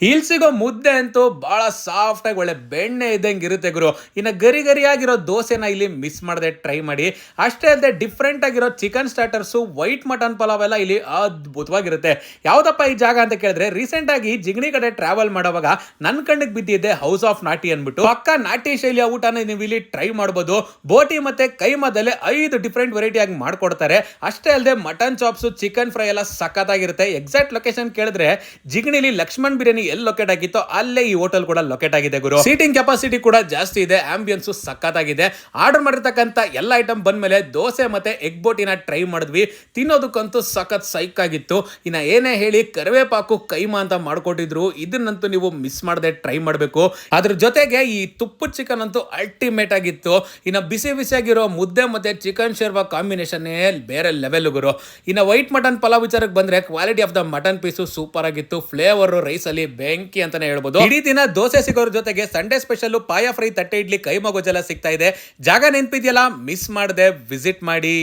ಇಲ್ಲಿ ಸಿಗೋ ಮುದ್ದೆ ಅಂತೂ ಬಹಳ ಸಾಫ್ಟ್ ಆಗಿ ಒಳ್ಳೆ ಬೆಣ್ಣೆ ಇದ್ದಂಗೆ ಇರುತ್ತೆ ಗುರು. ಇನ್ನು ಗರಿ ಗರಿಯಾಗಿರೋ ದೋಸೆನ ಇಲ್ಲಿ ಮಿಸ್ ಮಾಡದೆ ಟ್ರೈ ಮಾಡಿ. ಅಷ್ಟೇ ಅಲ್ಲದೆ ಡಿಫ್ರೆಂಟ್ ಆಗಿರೋ chicken starters, white mutton pulao ಎಲ್ಲ ಇಲ್ಲಿ ಅದ್ಭುತವಾಗಿರುತ್ತೆ. ಯಾವ್ದಪ್ಪ ಈ ಜಾಗ ಅಂತ ಕೇಳಿದ್ರೆ, ರೀಸೆಂಟ್ ಆಗಿ ಜಿಗಣಿ ಕಡೆ ಟ್ರಾವೆಲ್ ಮಾಡೋವಾಗ ನನ್ನ ಕಣ್ಣಿಗೆ ಬಿದ್ದಿದ್ದೆ ಹೌಸ್ ಆಫ್ ನಾಟಿ ಅನ್ಬಿಟ್ಟು. ಪಕ್ಕ ನಾಟಿ ಶೈಲಿಯ ಊಟನ ನೀವು ಇಲ್ಲಿ ಟ್ರೈ ಮಾಡಬಹುದು. ಬೋಟಿ ಮತ್ತೆ ಕೈಮಾದಲ್ಲೇ 5 ಡಿಫ್ರೆಂಟ್ ವೆರೈಟಿ ಆಗಿ ಮಾಡ್ಕೊಡ್ತಾರೆ. ಅಷ್ಟೇ ಅಲ್ಲದೆ ಮಟನ್ ಚಾಪ್ಸ್, ಚಿಕನ್ ಫ್ರೈ ಎಲ್ಲ ಸಖತ್ತಾಗಿರುತ್ತೆ. ಎಕ್ಸಾಕ್ಟ್ ಲೊಕೇಶನ್ ಕೇಳಿದ್ರೆ ಜಿಗಣಿಲಿ ಲಕ್ಷ್ಮಣ್ ಬಿರಿಯಾನಿ ಎಲ್ಲಿ ಲೊಕೇಟ್ ಆಗಿತ್ತೋ ಅಲ್ಲೇ ಈ ಹೋಟೆಲ್ ಕೂಡ ಲೊಕೇಟ್ ಆಗಿದೆ ಗುರು. ಸೀಟಿಂಗ್ ಕೆಪಾಸಿಟಿ ಕೂಡ ಜಾಸ್ತಿ ಇದೆ, ಆಂಬಿಯನ್ಸ್ ಸಖತ್ತಾಗಿದೆ. ಆರ್ಡರ್ ಮಾಡಿರ್ತಕ್ಕಂಥ ಎಲ್ಲ ಐಟಮ್ ಬಂದ್ಮೇಲೆ ದೋಸೆ ಮತ್ತೆ ಎಗ್ ಬೋಟಿನ ಟ್ರೈ ಮಾಡಿದ್ವಿ. ತಿನ್ನೋದಕ್ಕಂತೂ ಸಖತ್ ಸೈಕ್ ಆಗಿತ್ತು. ಇನ್ನ ಏನೇ ಹೇಳಿ ಕರಿವೇಪಾಕು ಕೈಮಾ ಅಂತ ಮಾಡ್ಕೊಟ್ಟಿದ್ರು, ಇದನ್ನಂತೂ ನೀವು ಮಿಸ್ ಮಾಡದೆ ಟ್ರೈ ಮಾಡಬೇಕು. ಅದ್ರ ಜೊತೆಗೆ ಈ ತುಪ್ಪದ ಚಿಕನ್ ಅಂತೂ ಅಲ್ಟಿಮೇಟ್ ಆಗಿತ್ತು. ಇನ್ನ ಬಿಸಿ ಬಿಸಿಯಾಗಿರೋ ಮುದ್ದೆ ಮತ್ತೆ ಚಿಕನ್ ಶೇರ್ವಾ ಕಾಂಬಿನೇಷನ್ ಬೇರೆ ಲೆವೆಲ್ ಗುರು. ಇನ್ನ ವೈಟ್ ಮಟನ್ ಪಲಾವ್ ವಿಚಾರಕ್ಕೆ ಬಂದ್ರೆ quality of the mutton piece super ಆಗಿತ್ತು. ಫ್ಲೇವರ್ ರೈಸ್ ಅಲ್ಲಿ ಬೆಂಕಿ ಅಂತಾನೆ ಹೇಳ್ಬೋದು. ಇಡೀ ದಿನ ದೋಸೆ ಸಿಗೋರ ಜೊತೆಗೆ ಸಂಡೇ ಸ್ಪೆಷಲ್ ಪಾಯ ಫ್ರೈ, ತಟ್ಟೆ ಇಡ್ಲಿ, ಕೈಮಾ ಗೊಜ್ಜೆಲ್ಲ ಸಿಗ್ತಾ ಇದೆ. ಜಾಗ ನೆನಪಿದೆಯಲ್ಲ, ಮಿಸ್ ಮಾಡದೆ ವಿಸಿಟ್ ಮಾಡಿ.